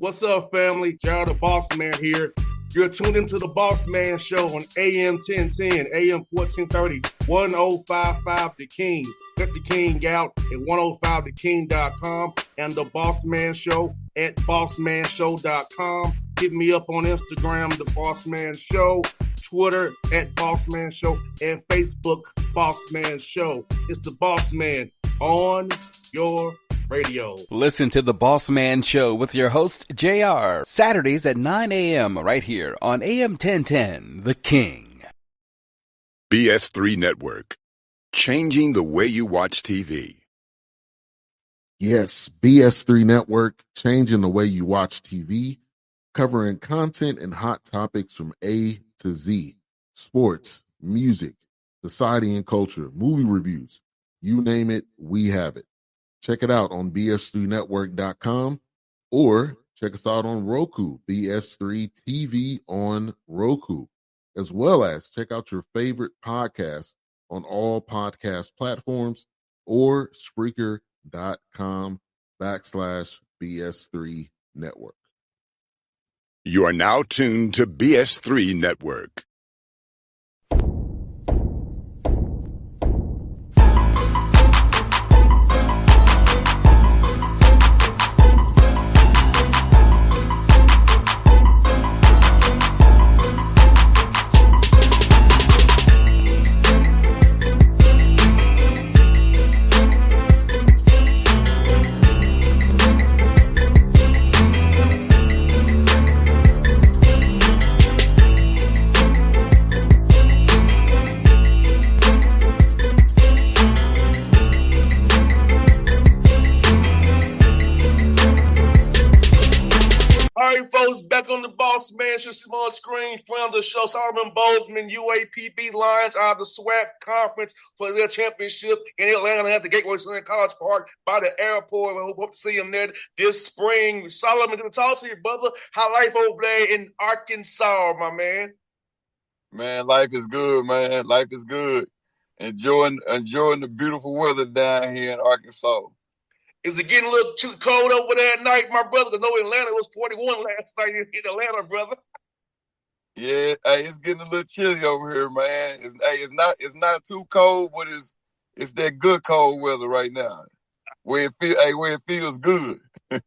What's up, family? Gerald the Bossman here. You're tuned into the Bossman Show on AM 1010, AM 1430, 1055 The King. Let the King out at 105theking.com and the Bossman Show at bossmanshow.com. Hit me up on Instagram, The Bossman Show, Twitter at Bossman Show, and Facebook, Bossman Show. It's the Bossman on your radio. Listen to the Bossman Show with your host, JR, Saturdays at 9 a.m. right here on AM 1010, The King. BS3 Network, changing the way you watch TV. Yes, BS3 Network, changing the way you watch TV, covering content and hot topics from A to Z, sports, music, society and culture, movie reviews, you name it, we have it. Check it out on bs3network.com or check us out on Roku, BS3 TV on Roku, as well as check out your favorite podcasts on all podcast platforms or Spreaker.com/BS3 Network. You are now tuned to BS3 Network. Back on the Bossman Show, see on screen, friend of the show, Solomon Bozeman, UAPB Lions out of the SWAC conference for their championship in Atlanta at the Gateway Center College Park by the airport. We hope to see him there this spring. Solomon, going to talk to you, brother. How life over there in Arkansas, my man? Man, life is good, man. Life is good. Enjoying the beautiful weather down here in Arkansas. Is it getting a little too cold over there at night, my brother? Because I know Atlanta was 41 last night in Atlanta, brother. Yeah, hey, it's getting a little chilly over here, man. It's not too cold, but it's that good cold weather right now. Where it feels good. And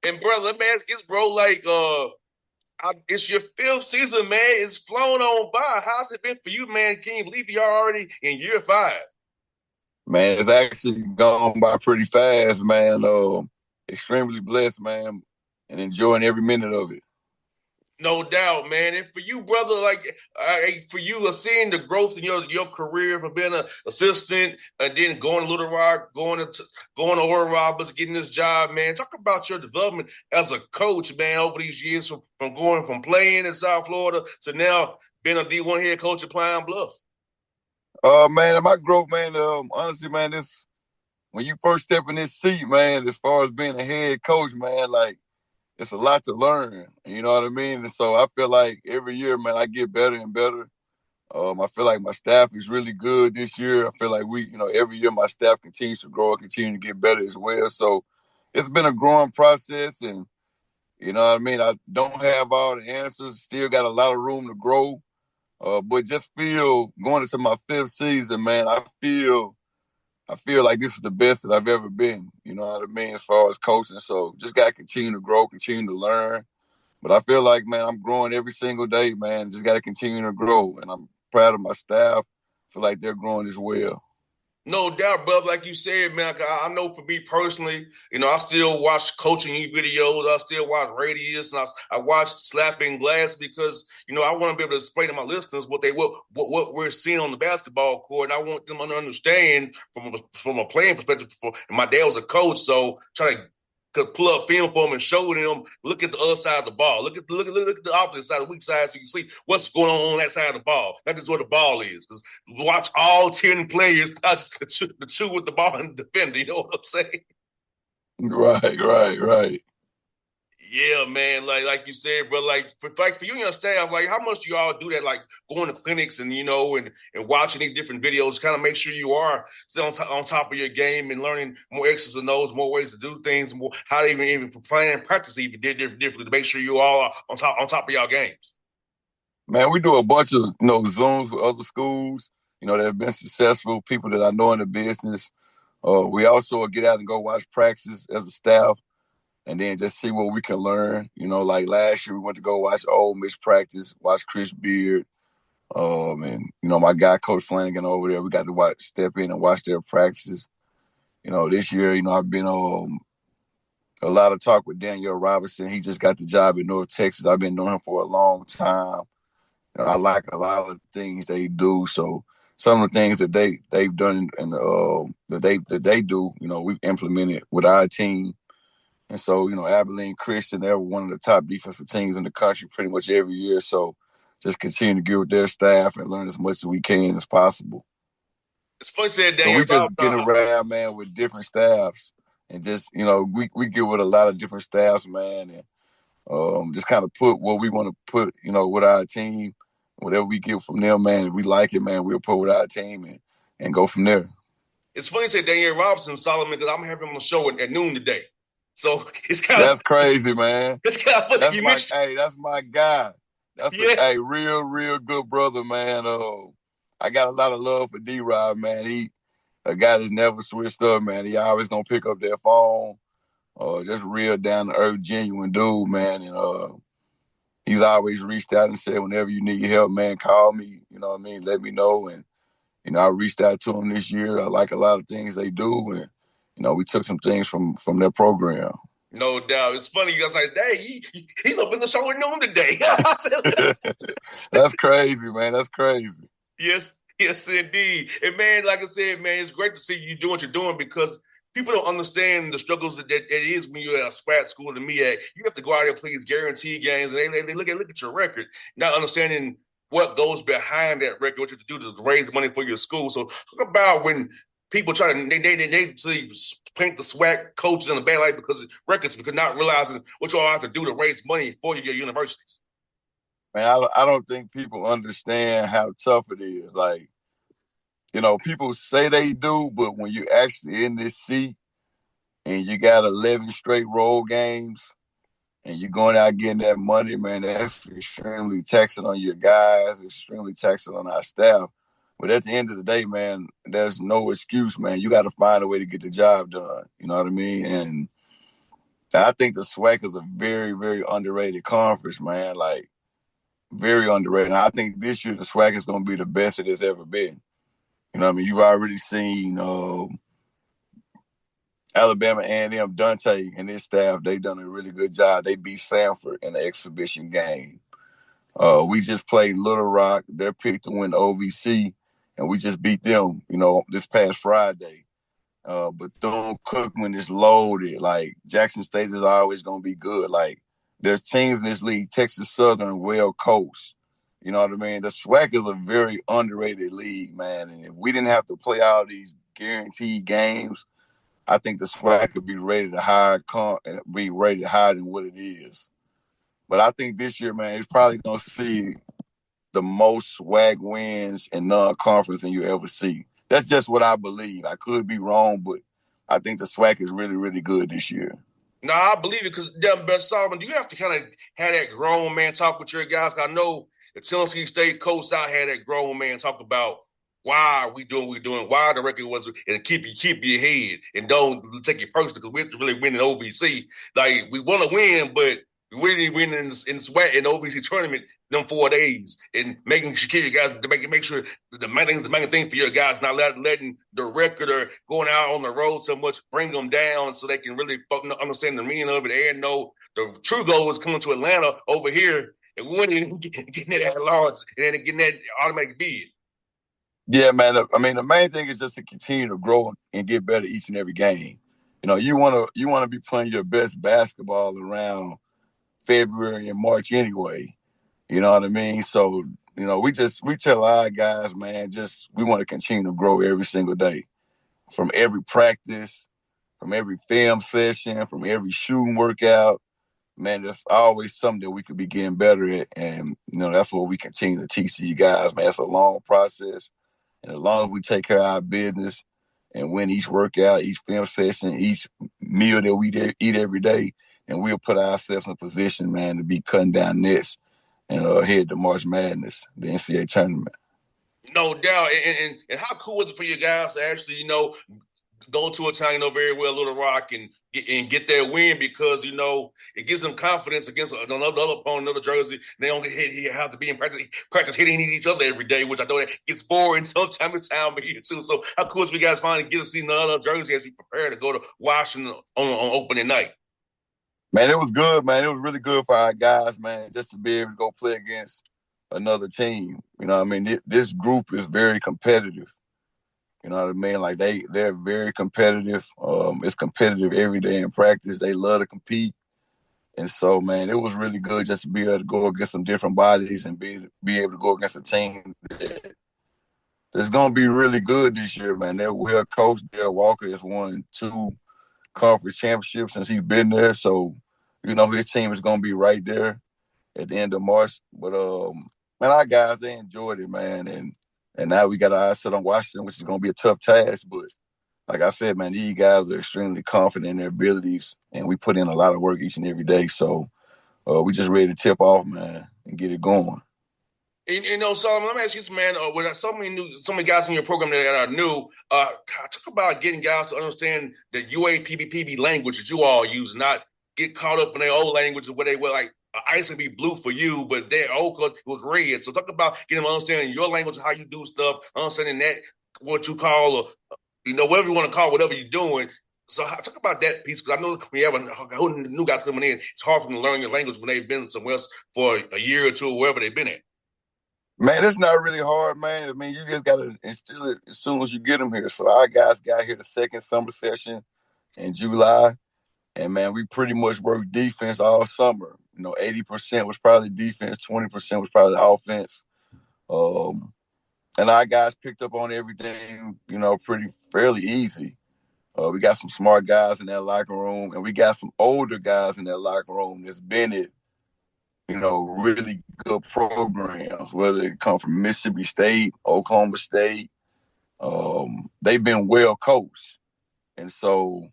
brother, let me ask this, bro. Like, it's your fifth season, man. It's flown on by. How's it been for you, man? Can you believe you're already in year 5? Man, it's actually gone by pretty fast, man. Extremely blessed, man, and enjoying every minute of it. No doubt, man. And for you, brother, like for you, seeing the growth in your career from being an assistant and then going to Little Rock, going to Oral Roberts, getting this job, man. Talk about your development as a coach, man, over these years from going from playing in South Florida to now being a D1 head coach at Pine Bluff. Man, my growth, man, honestly, man, this when you first step in this seat, man, as far as being a head coach, man, like, it's a lot to learn. You know what I mean? And so I feel like every year, man, I get better and better. I feel like my staff is really good this year. I feel like every year my staff continues to grow and continue to get better as well. So it's been a growing process, and you know what I mean? I don't have all the answers. Still got a lot of room to grow. But just feel going into my 5th season, man, I feel like this is the best that I've ever been, you know what I mean, as far as coaching. So just got to continue to grow, continue to learn. But I feel like, man, I'm growing every single day, man. Just got to continue to grow. And I'm proud of my staff. I feel like they're growing as well. No doubt, brother. Like you said, man, I know for me personally, I still watch coaching videos. I still watch Radius, and I watch Slapping Glass because, I want to be able to explain to my listeners what we're seeing on the basketball court. And I want them to understand from a playing perspective. And my dad was a coach, so try to pull up film for them and show them, look at the other side of the ball. Look at the opposite side, the weak side, so you can see what's going on that side of the ball. That is where the ball is. Because watch all 10 players, not just the two with the ball and the defender. You know what I'm saying? Right. Yeah, man. Like you said, bro. Like for you and your staff, like how much do y'all do that? Like going to clinics and and watching these different videos, kind of make sure you are still on top of your game and learning more X's and O's, more ways to do things, more how to even plan and practice even differently to make sure you all are on top of y'all games. Man, we do a bunch of Zooms with other schools, that have been successful, people that I know in the business. We also get out and go watch practice as a staff, and then just see what we can learn. Like last year we went to go watch Ole Miss practice, watch Chris Beard, and my guy Coach Flanagan over there. We got to step in and watch their practices. This year, I've been a lot of talk with Daniel Robinson. He just got the job in North Texas. I've been knowing him for a long time. I like a lot of the things they do. So some of the things that they've done and that they do, we've implemented with our team. And so, Abilene Christian, they're one of the top defensive teams in the country pretty much every year. So just continue to get with their staff and learn as much as we can as possible. It's funny said So Daniel we just get Robinson. around, man, with different staffs and just, we get with a lot of different staffs, man, and just kind of put what we want to put, with our team. Whatever we get from them, man, if we like it, man, we'll put with our team and go from there. It's funny say Daniel Robinson, Solomon, because I'm having him on the show at noon today. So it's kind That's crazy, man. It's kind of funny. That's my guy. That's a real, real good brother, man. I got a lot of love for D-Rob, man. He a guy that's never switched up, man. He always gonna pick up that phone. Just real down to earth, genuine dude, man. And he's always reached out and said, whenever you need help, man, call me. You know what I mean? Let me know. And I reached out to him this year. I like a lot of things they do, and we took some things from their program. No doubt. It's funny. You guys like, dang, he's up in the show at noon today. That's crazy, man. That's crazy. Yes, indeed. And man, like I said, man, it's great to see you doing what you're doing because people don't understand the struggles that it is when you're at a SWAT school to me at. You have to go out there and play these guaranteed games, and they look at your record, not understanding what goes behind that record, what you have to do to raise money for your school. So talk about when people try to they paint the SWAT coaches in a bad light because of records, because not realizing what you all have to do to raise money for your universities. Man, I don't think people understand how tough it is. Like, people say they do, but when you're actually in this seat and you got 11 straight road games and you're going out getting that money, man, that's extremely taxing on your guys, extremely taxing on our staff. But at the end of the day, man, there's no excuse, man. You got to find a way to get the job done. You know what I mean? And I think the SWAC is a very, very underrated conference, man. Like, very underrated. And I think this year the SWAC is going to be the best it has ever been. You know what I mean? You've already seen Alabama A&M, Dante and his staff. They've done a really good job. They beat Samford in the exhibition game. We just played Little Rock. They're picked to win the OVC, and we just beat them, this past Friday. Bethune-Cookman is loaded. Like, Jackson State is always going to be good. Like, there's teams in this league, Texas Southern, well coached. You know what I mean? The SWAC is a very underrated league, man. And if we didn't have to play all these guaranteed games, I think the SWAC could be rated higher than what it is. But I think this year, man, it's probably going to see the most SWAC wins in non-conference than you ever see. That's just what I believe. I could be wrong, but I think the SWAC is really, really good this year. No, I believe it because, Best Solomon, do you have to kind of have that grown man talk with your guys? I know the Tennessee State coach out had that grown man talk about why are we doing what we're doing, why the record was, and keep your head and don't take it personal because we have to really win in OVC. Like, we want to win, but we really win in SWAT in the OVC tournament them 4 days and making sure you guys to make sure the main thing for your guys, not letting the record or going out on the road so much bring them down so they can really understand the meaning of it and know the true goal is coming to Atlanta over here and winning and getting that at large and then getting that automatic bid. Yeah, man. I mean, the main thing is just to continue to grow and get better each and every game. You want to be playing your best basketball around February and March anyway. You know what I mean? So, we tell our guys, man, we want to continue to grow every single day. From every practice, from every film session, from every shooting workout. man, there's always something that we could be getting better at. And, that's what we continue to teach you guys, man. It's a long process. And as long as we take care of our business and win each workout, each film session, each meal that we eat every day, and we'll put ourselves in a position, man, to be cutting down nets and head to March Madness, the NCAA tournament. No doubt. And how cool is it for you guys to actually, go to a town, very well, Little Rock, and get that win, because it gives them confidence against another opponent, another Jersey. They don't have to be in practice hitting each other every day, which I know that gets boring sometimes in town here too. So how cool is it for you guys finally get to see another Jersey as you prepare to go to Washington on opening night? Man, it was good, man. It was really good for our guys, man, just to be able to go play against another team. This group is very competitive. You know what I mean? Like they're very competitive. It's competitive every day in practice. They love to compete. And so, man, it was really good just to be able to go against some different bodies and be able to go against a team that's going to be really good this year, man. They're well coached. Dale Walker has won 2 conference championships since he's been there. So, his team is going to be right there at the end of March. But, man, our guys, they enjoyed it, man. And now we got our eyes set on Washington, which is going to be a tough task. But like I said, man, these guys are extremely confident in their abilities, and we put in a lot of work each and every day. So we just ready to tip off, man, and get it going. Solomon, let me ask you this, man. When so many guys in your program that are new, talk about getting guys to understand the UAPB language that you all use, not get caught up in their old language where they were like, ice would be blue for you, but their old color was red. So talk about getting them understanding your language, how you do stuff, understanding that, what you call, whatever you want to call whatever you're doing. So talk about that piece, because I know when you have a new guys coming in, it's hard for them to learn your language when they've been somewhere else for a year or two, or wherever they've been at. Man, it's not really hard, man. You just got to instill it as soon as you get them here. So our guys got here the second summer session in July. And, man, we pretty much worked defense all summer. 80% was probably defense, 20% was probably offense. And our guys picked up on everything, fairly easy. We got some smart guys in that locker room, and we got some older guys in that locker room that's been at, really good programs, whether it come from Mississippi State, Oklahoma State. They've been well coached. And so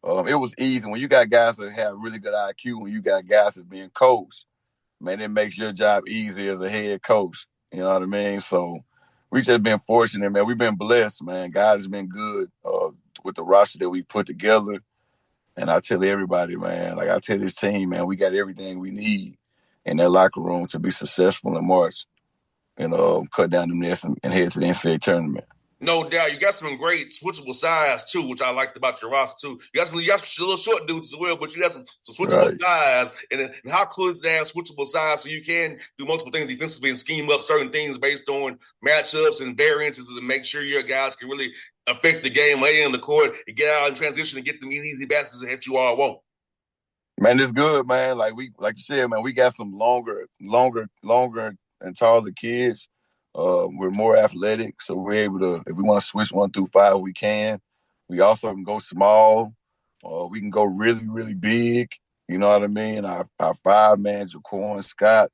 it was easy. When you got guys that have really good IQ, when you got guys that being coached, man, it makes your job easy as a head coach. You know what I mean? So we just been fortunate, man. We've been blessed, man. God has been good with the roster that we put together. And I tell everybody, man, like I tell this team, man, we got everything we need in that locker room to be successful in March and cut down the nets and head to the NCAA tournament. No doubt. You got some great switchable size, too, which I liked about your roster, too. You got some little short dudes as well, but you got some switchable size. And how cool is that switchable size so you can do multiple things defensively and scheme up certain things based on matchups and variances to make sure your guys can really affect the game later in the court and get out in transition and get them easy baskets that you all want. Man, it's good, man. Like you said, man, we got some longer and taller kids. We're more athletic, so we're able to, if we want to switch 1 through 5, we can. We also can go small. We can go really, really big. You know what I mean? Our 5-man, Jaquan Scott,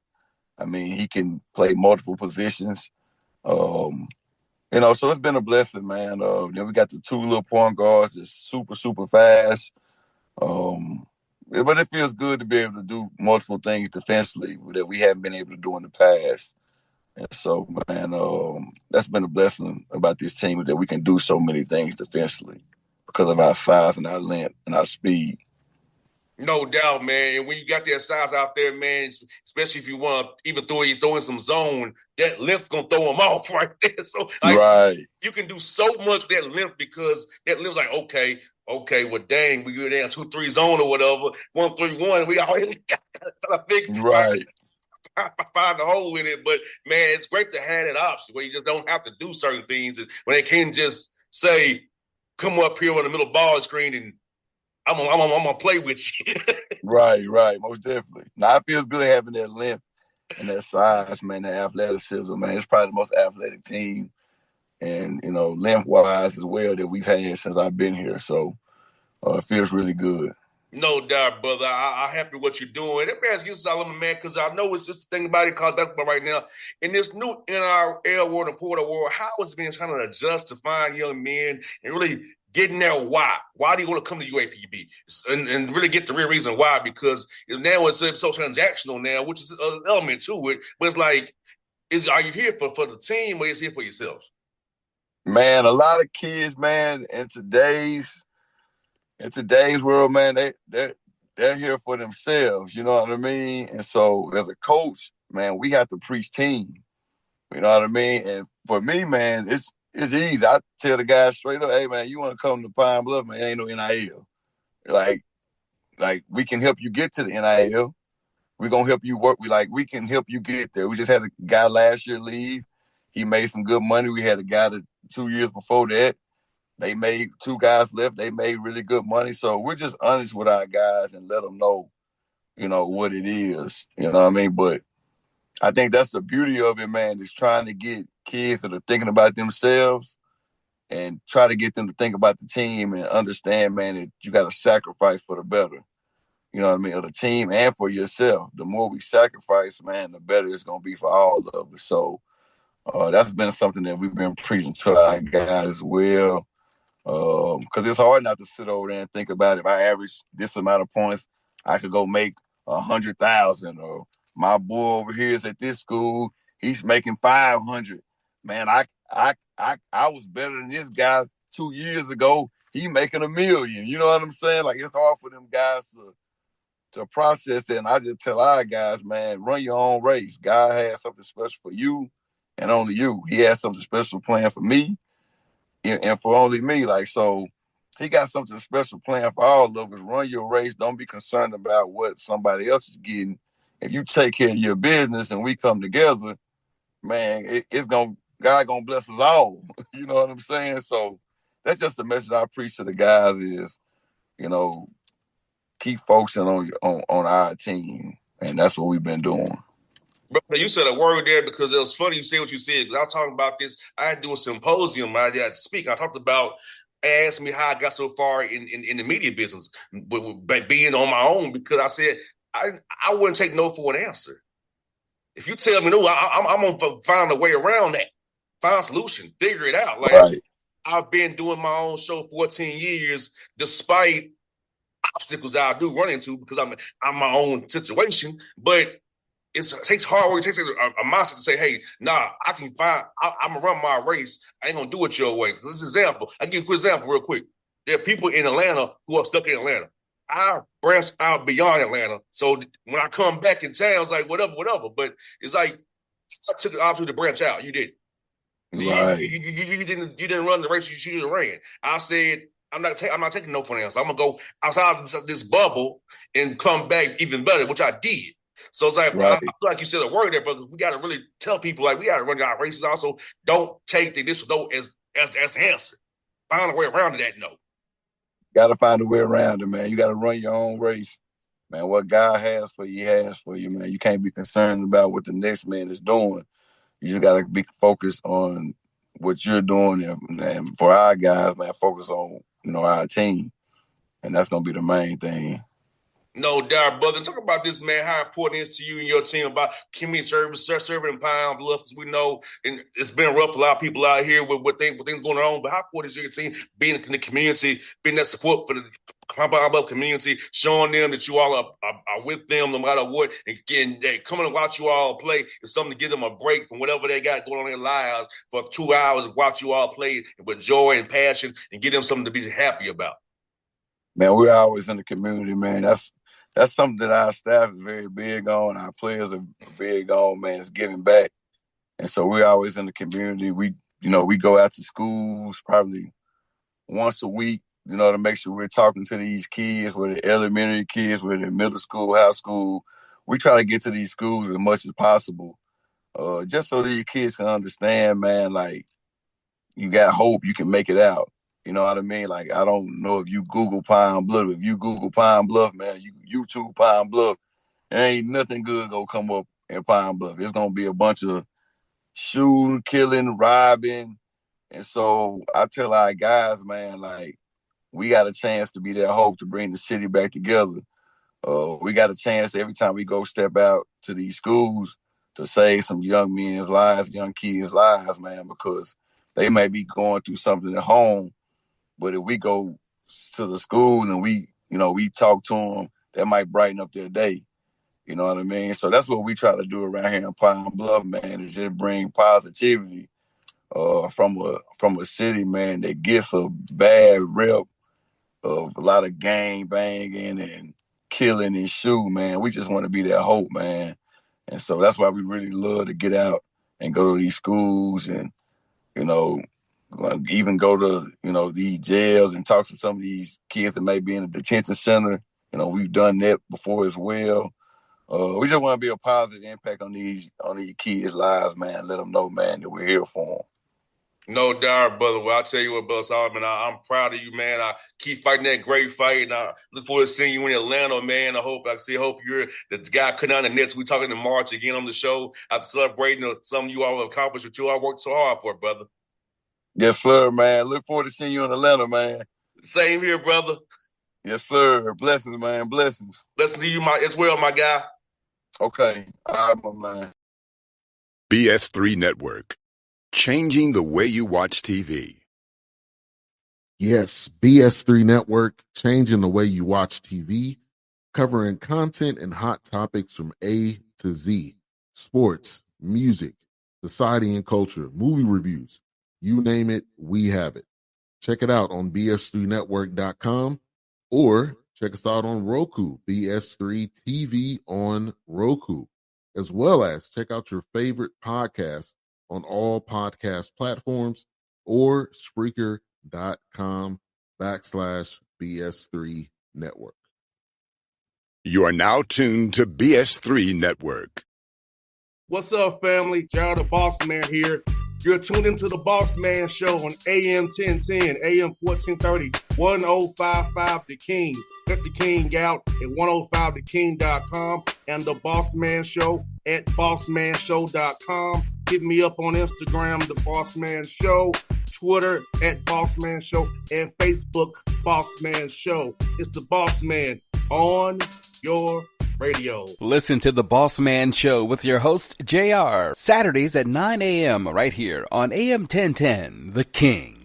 he can play multiple positions. So it's been a blessing, man. Then we got the 2 little point guards that's super, super fast. But it feels good to be able to do multiple things defensively that we haven't been able to do in the past. And so, man, that's been a blessing about this team, is that we can do so many things defensively because of our size and our length and our speed. No doubt, man. And when you got that size out there, man, especially if you want to even throw in some zone, that length going to throw them off right there. So, you can do so much with that length, because that length's like, okay, well, dang, we go down 2-3 zone or whatever, 1-3-1, we already got to fix right. Find the hole in it. But, man, it's great to have that option where you just don't have to do certain things. When they can just say, come up here on the middle ball screen and I'm gonna play with you. Right. Most definitely. Now, it feels good having that length and that size, man, that athleticism, man. It's probably the most athletic team and, length-wise as well that we've had since I've been here. So it feels really good. No doubt, brother. I'm happy with what you're doing. Let me ask you something, man, because I know it's just the thing about it called basketball right now. In this new NRL world and Portal world, how is it being trying to adjust to find young men and really getting there why? Why do you want to come to UAPB? And really get the real reason why? Because now it's so transactional now, which is an element to it. But it's like, are you here for the team or is it here for yourself? Man, a lot of kids, man, in today's world, man, they're here for themselves. You know what I mean? And so, as a coach, man, we have to preach team. You know what I mean? And for me, man, it's easy. I tell the guys straight up, hey, man, you want to come to Pine Bluff, man? It ain't no NIL. Like, we can help you get to the NIL. We're gonna help you work. We can help you get there. We just had a guy last year leave. He made some good money. We had a guy that 2 years before that. They made two guys left. They made really good money. So we're just honest with our guys and let them know, what it is. You know what I mean? But I think that's the beauty of it, man, is trying to get kids that are thinking about themselves and try to get them to think about the team and understand, man, that you got to sacrifice for the better. You know what I mean? Of the team and for yourself. The more we sacrifice, man, the better it's going to be for all of us. So that's been something that we've been preaching to our guys as well. Because it's hard not to sit over there and think about if I average this amount of points, I could go make 100,000. Or my boy over here is at this school, he's making 500. Man, I was better than this guy 2 years ago. He making 1 million. You know what I'm saying? Like, it's hard for them guys to process it. And I just tell our guys, man, run your own race. God has something special for you and only you. He has something special planned for me and for only me. Like, so he got something special planned for all of us. Run your race. Don't be concerned about what somebody else is getting. If you take care of your business and we come together, man, God gonna bless us all. You know what I'm saying? So that's just the message I preach to the guys is, you know, keep focusing on our team. And that's what we've been doing. Bro, you said a word there because it was funny you say what you said. I was talking about this. I had to do a symposium. I had to speak. I talked about asked me how I got so far in the media business, but being on my own because I said I wouldn't take no for an answer. If you tell me no, I'm gonna find a way around that, find a solution, figure it out. Like Right. I've been doing my own show 14 years, despite obstacles that I do run into because I'm my own situation, but it takes hard work. It takes a mindset to say, hey, nah, I can find, I'm going to run my race. I ain't going to do it your way. This example, I'll give you a quick example real quick. There are people in Atlanta who are stuck in Atlanta. I branched out beyond Atlanta. So when I come back in town, it's like, whatever. But it's like, I took the opportunity to branch out. You did. So Right. you didn't run the race you should have ran. I said, I'm not taking no for an answer. I'm going to go outside of this bubble and come back even better, which I did. So it's like, I Right. feel like you said a word there, but we got to really tell people, like, we got to run our races. Also, don't take the initial no as the answer. Find a way around that no. Got to find a way around it, man. You got to run your own race. Man, what God has for you, he has for you, man. You can't be concerned about what the next man is doing. You just got to be focused on what you're doing. And for our guys, man, focus on, our team. And that's going to be the main thing. No doubt, brother. Talk about this, man. How important it is to you and your team about community service, serving in Pine Bluff, because we know and it's been rough for a lot of people out here with things going on. But how important is your team being in the community, being that support for the Pine Bluff community, showing them that you all are with them no matter what, and they coming to watch you all play is something to give them a break from whatever they got going on in their lives for 2 hours and watch you all play with joy and passion and give them something to be happy about. Man, we're always in the community, man. That's something that our staff is very big on. Our players are big on, man. It's giving back. And so we're always in the community. We go out to schools probably once a week, to make sure we're talking to these kids, whether they're elementary kids, whether they're middle school, high school. We try to get to these schools as much as possible, just so these kids can understand, man, like, you got hope, you can make it out. You know what I mean? Like, I don't know if you Google Pine Bluff. If you Google Pine Bluff, man, you YouTube Pine Bluff, there ain't nothing good gonna come up in Pine Bluff. It's gonna be a bunch of shooting, killing, robbing. And so I tell our guys, man, like, we got a chance to be that hope to bring the city back together. We got a chance every time we go step out to these schools to save some young men's lives, young kids' lives, man, because they may be going through something at home, but if we go to the school and we talk to them, that might brighten up their day. You know what I mean? So that's what we try to do around here in Pine Bluff, man, is just bring positivity from a city, man, that gets a bad rep of a lot of gang banging and killing and shooting, man. We just want to be that hope, man. And so that's why we really love to get out and go to these schools and, even go to, these jails and talk to some of these kids that may be in a detention center. We've done that before as well. We just want to be a positive impact on these kids' lives, man. Let them know, man, that we're here for them. No doubt, brother. Well, I'll tell you what, Brother Solomon, I'm proud of you, man. I keep fighting that great fight, and I look forward to seeing you in Atlanta, man. I hope you're the guy cutting down the nets. We're talking in March again on the show. I'm celebrating something you all have accomplished, what you all worked so hard for, brother. Yes, sir, man. Look forward to seeing you in Atlanta, man. Same here, brother. Yes, sir. Blessings, man. Blessings. Blessings to you as well, my guy. Okay. All right, my man. BS3 Network. Changing the way you watch TV. Yes, BS3 Network, changing the way you watch TV, covering content and hot topics from A to Z, sports, music, society and culture, movie reviews, you name it, we have it. Check it out on bs3network.com or check us out on Roku, BS3 TV on Roku, as well as check out your favorite podcast on all podcast platforms or Spreaker.com/BS3 Network. You are now tuned to BS3 Network. What's up, family? Jared the Bossman here. You're tuned into the Bossman Show on AM 1010, AM 1430, 1055 The King. Let the King out at 105theking.com and the Bossman Show at bossmanshow.com. Hit me up on Instagram, The Bossman Show, Twitter at Bossman Show, and Facebook, Bossman Show. It's the Bossman on your radio. Listen to The Bossman Show with your host, JR, Saturdays at 9 a.m. right here on AM 1010, The King.